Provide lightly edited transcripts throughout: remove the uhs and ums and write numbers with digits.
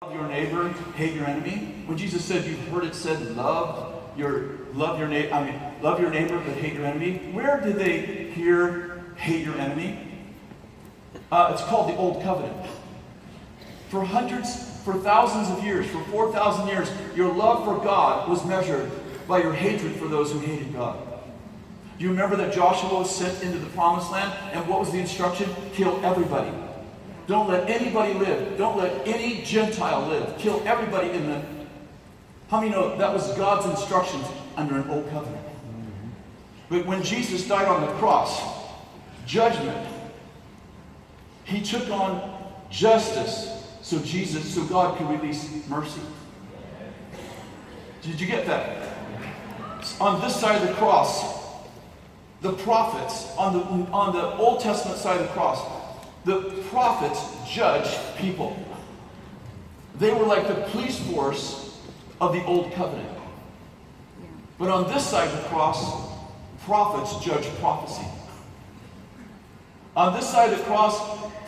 Love your neighbor, hate your enemy. When Jesus said, you've heard it said, love your neighbor, but hate your enemy. Where did they hear hate your enemy? It's called the Old Covenant. For thousands of years, for 4,000 years, your love for God was measured by your hatred for those who hated God. Do you remember that Joshua was sent into the promised land? And what was the instruction? Kill everybody. Don't let anybody live. Don't let any Gentile live. Kill everybody in the... How many know that was God's instructions under an old covenant? But when Jesus died on the cross, judgment, he took on justice so God could release mercy. Did you get that? On this side of the cross, the prophets, on the Old Testament side of the cross, the prophets judged people. They were like the police force of the Old Covenant. But on this side of the cross, prophets judged prophecy. On this side of the cross,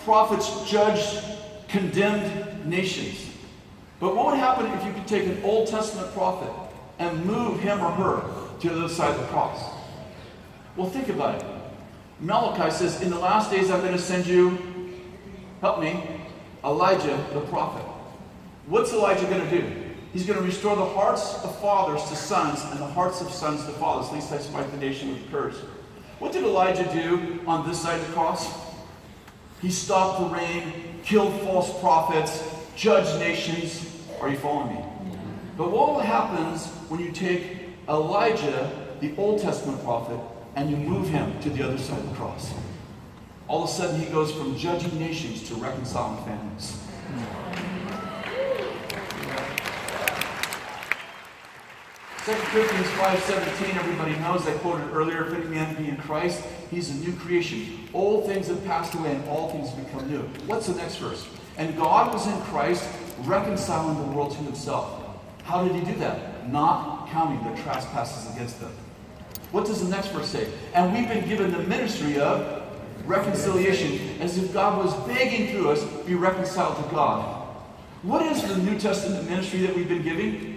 prophets judged condemned nations. But what would happen if you could take an Old Testament prophet and move him or her to the other side of the cross? Well, think about it. Malachi says, in the last days I'm going to send you, help me, Elijah the prophet. What's Elijah going to do? He's going to restore the hearts of fathers to sons and the hearts of sons to fathers, lest I smite the nation with a curse. What did Elijah do on this side of the cross? He stopped the rain, killed false prophets, judged nations. Are you following me? But what happens when you take Elijah, the Old Testament prophet, and you move him to the other side of the cross? All of a sudden he goes from judging nations to reconciling families. 2 Corinthians 5:17, everybody knows, I quoted earlier, if any man be in Christ, he's a new creation. Old things have passed away and all things have become new. What's the next verse? And God was in Christ, reconciling the world to himself. How did he do that? Not counting their trespasses against them. What does the next verse say? And we've been given the ministry of reconciliation, as if God was begging through us, be reconciled to God. What is the New Testament ministry that we've been giving?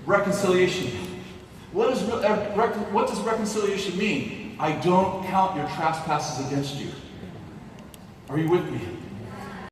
Reconciliation. What does reconciliation mean? I don't count your trespasses against you. Are you with me?